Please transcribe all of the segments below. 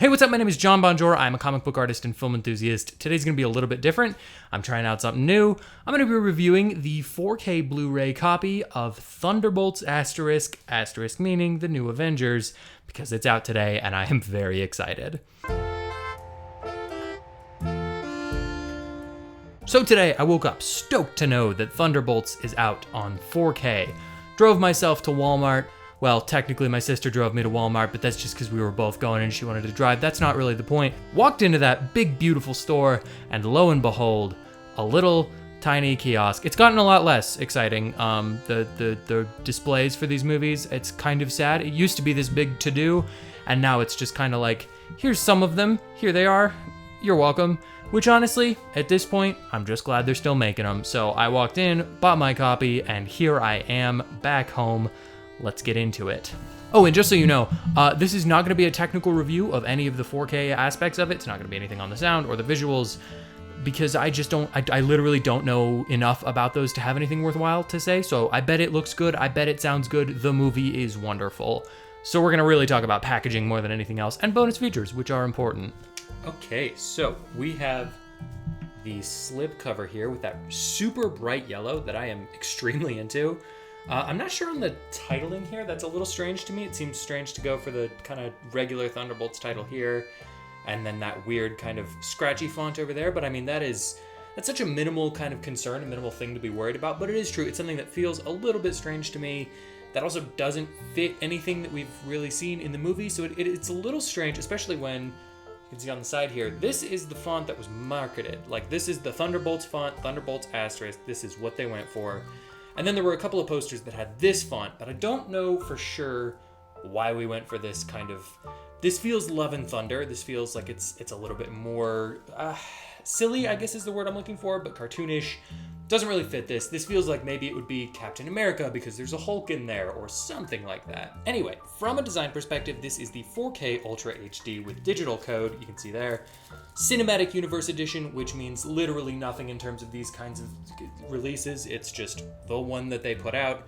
Hey, what's up? My name is John Bonjour. I'm a comic book artist and film enthusiast. Today's going to be a little bit different. I'm trying out something new. I'm going to be reviewing the 4K Blu-ray copy of Thunderbolts Asterisk, asterisk meaning the new Avengers, because it's out today and I am very excited. So today I woke up stoked to know that Thunderbolts is out on 4K. Drove myself to Walmart. Well, technically my sister drove me to Walmart, but that's just because we were both going and she wanted to drive. That's not really the point. Walked into that big, beautiful store, and lo and behold, a little tiny kiosk. It's gotten a lot less exciting. The displays for these movies, it's kind of sad. It used to be this big to-do, and now it's just kind of like, here's some of them. Here they are. You're welcome. Which honestly, at this point, I'm just glad they're still making them. So I walked in, bought my copy, and here I am back home. Let's get into it. Oh, and just so you know, this is not going to be a technical review of any of the 4K aspects of it. It's not going to be anything on the sound or the visuals, because I literally don't know enough about those to have anything worthwhile to say. So I bet it looks good. I bet it sounds good. The movie is wonderful. So we're going to really talk about packaging more than anything else, and bonus features, which are important. Okay, so we have the slip cover here with that super bright yellow that I am extremely into. I'm not sure on the titling here. That's a little strange to me. It seems strange to go for the kind of regular Thunderbolts title here, and then that weird kind of scratchy font over there. But I mean, that's such a minimal kind of concern, a minimal thing to be worried about. But it is true. It's something that feels a little bit strange to me. That also doesn't fit anything that we've really seen in the movie. So it's a little strange, especially when you can see on the side here, this is the font that was marketed. Like, this is the Thunderbolts font, Thunderbolts asterisk. This is what they went for. And then there were a couple of posters that had this font, but I don't know for sure why we went for this kind of... This feels Love and Thunder. This feels like it's a little bit more silly, I guess is the word I'm looking for, but cartoonish. Doesn't really fit this. This feels like maybe it would be Captain America because there's a Hulk in there or something like that. Anyway, from a design perspective, this is the 4K Ultra HD with digital code. You can see there. Cinematic Universe Edition, which means literally nothing in terms of these kinds of releases. It's just the one that they put out.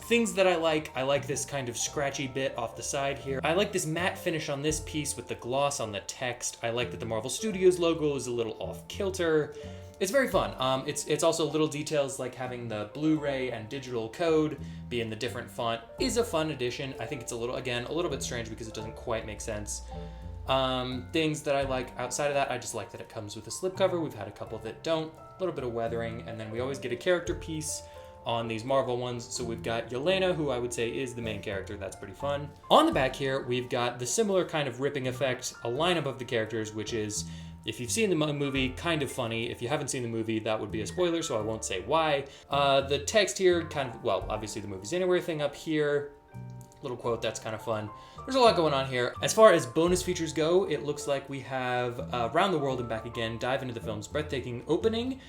Things that I like this kind of scratchy bit off the side here. I like this matte finish on this piece with the gloss on the text. I like that the Marvel Studios logo is a little off kilter. It's very fun. It's also little details like having the Blu-ray and digital code be in the different font is a fun addition. I think it's a little bit strange because it doesn't quite make sense. Things that I like outside of that, I just like that it comes with a slipcover. We've had a couple that don't. A little bit of weathering, and then we always get a character piece on these Marvel ones. So we've got Yelena, who I would say is the main character. That's pretty fun. On the back here, we've got the similar kind of ripping effect, a lineup of the characters, which is, if you've seen the movie, kind of funny. If you haven't seen the movie, that would be a spoiler, so I won't say why. The text here, kind of, well, obviously the movie's anywhere thing up here. Little quote, that's kind of fun. There's a lot going on here. As far as bonus features go, it looks like we have Around the World and Back Again, dive into the film's breathtaking opening,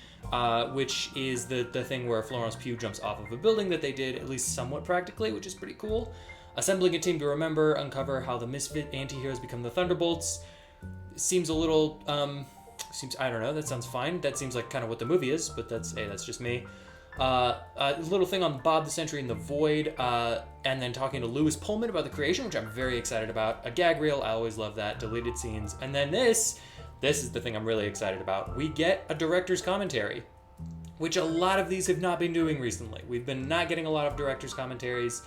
which is the thing where Florence Pugh jumps off of a building that they did at least somewhat practically, which is pretty cool. Assembling a team to remember, uncover how the misfit anti-heroes become the Thunderbolts. Seems a little, I don't know, that sounds fine. That seems like kind of what the movie is, but that's just me. A little thing on Bob the Sentry in the Void, and then talking to Lewis Pullman about the creation, which I'm very excited about. A gag reel, I always love that. Deleted scenes. And then this is the thing I'm really excited about. We get a director's commentary, which a lot of these have not been doing recently. We've been not getting a lot of director's commentaries.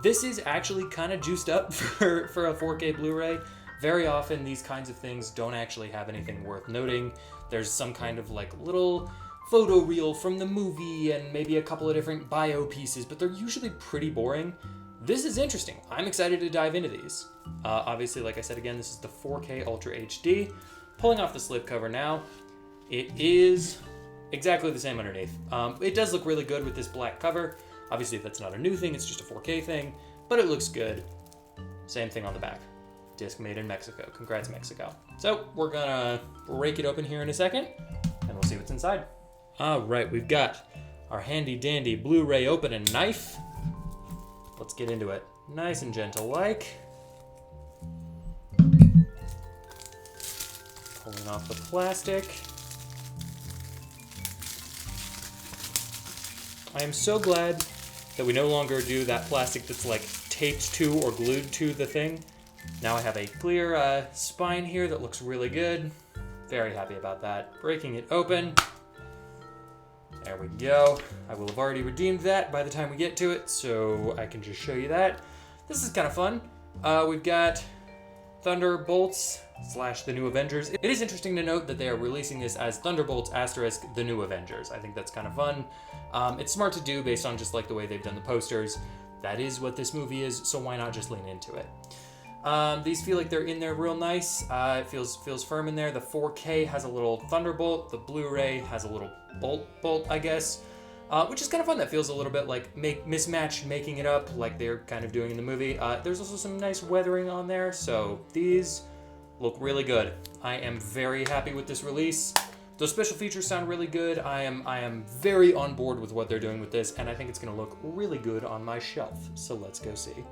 This is actually kind of juiced up for a 4K Blu-ray. Very often, these kinds of things don't actually have anything worth noting. There's some kind of like little photo reel from the movie and maybe a couple of different bio pieces, but they're usually pretty boring. This is interesting. I'm excited to dive into these. Obviously, like I said again, this is the 4K Ultra HD. Pulling off the slipcover now, it is exactly the same underneath. It does look really good with this black cover. Obviously, that's not a new thing, it's just a 4K thing, but it looks good. Same thing on the back. Disc made in Mexico. Congrats, Mexico. So we're gonna break it open here in a second, and we'll see what's inside. All right, we've got our handy dandy Blu-ray opening knife. Let's get into it. Nice and gentle like. Pulling off the plastic. I am so glad that we no longer do that plastic that's like taped to or glued to the thing. Now I have a clear spine here that looks really good. Very happy about that. Breaking it open. There we go. I will have already redeemed that by the time we get to it, so I can just show you that. This is kind of fun. We've got Thunderbolts / The New Avengers. It is interesting to note that they are releasing this as Thunderbolts * The New Avengers. I think that's kind of fun. It's smart to do based on just like the way they've done the posters. That is what this movie is, so why not just lean into it? These feel like they're in there real nice. It feels firm in there. The 4K has a little Thunderbolt. The Blu-ray has a little bolt, I guess, which is kind of fun. That feels a little bit like mismatched, making it up like they're kind of doing in the movie. There's also some nice weathering on there, so these look really good. I am very happy with this release. Those special features sound really good. I am very on board with what they're doing with this, and I think it's going to look really good on my shelf. So let's go see.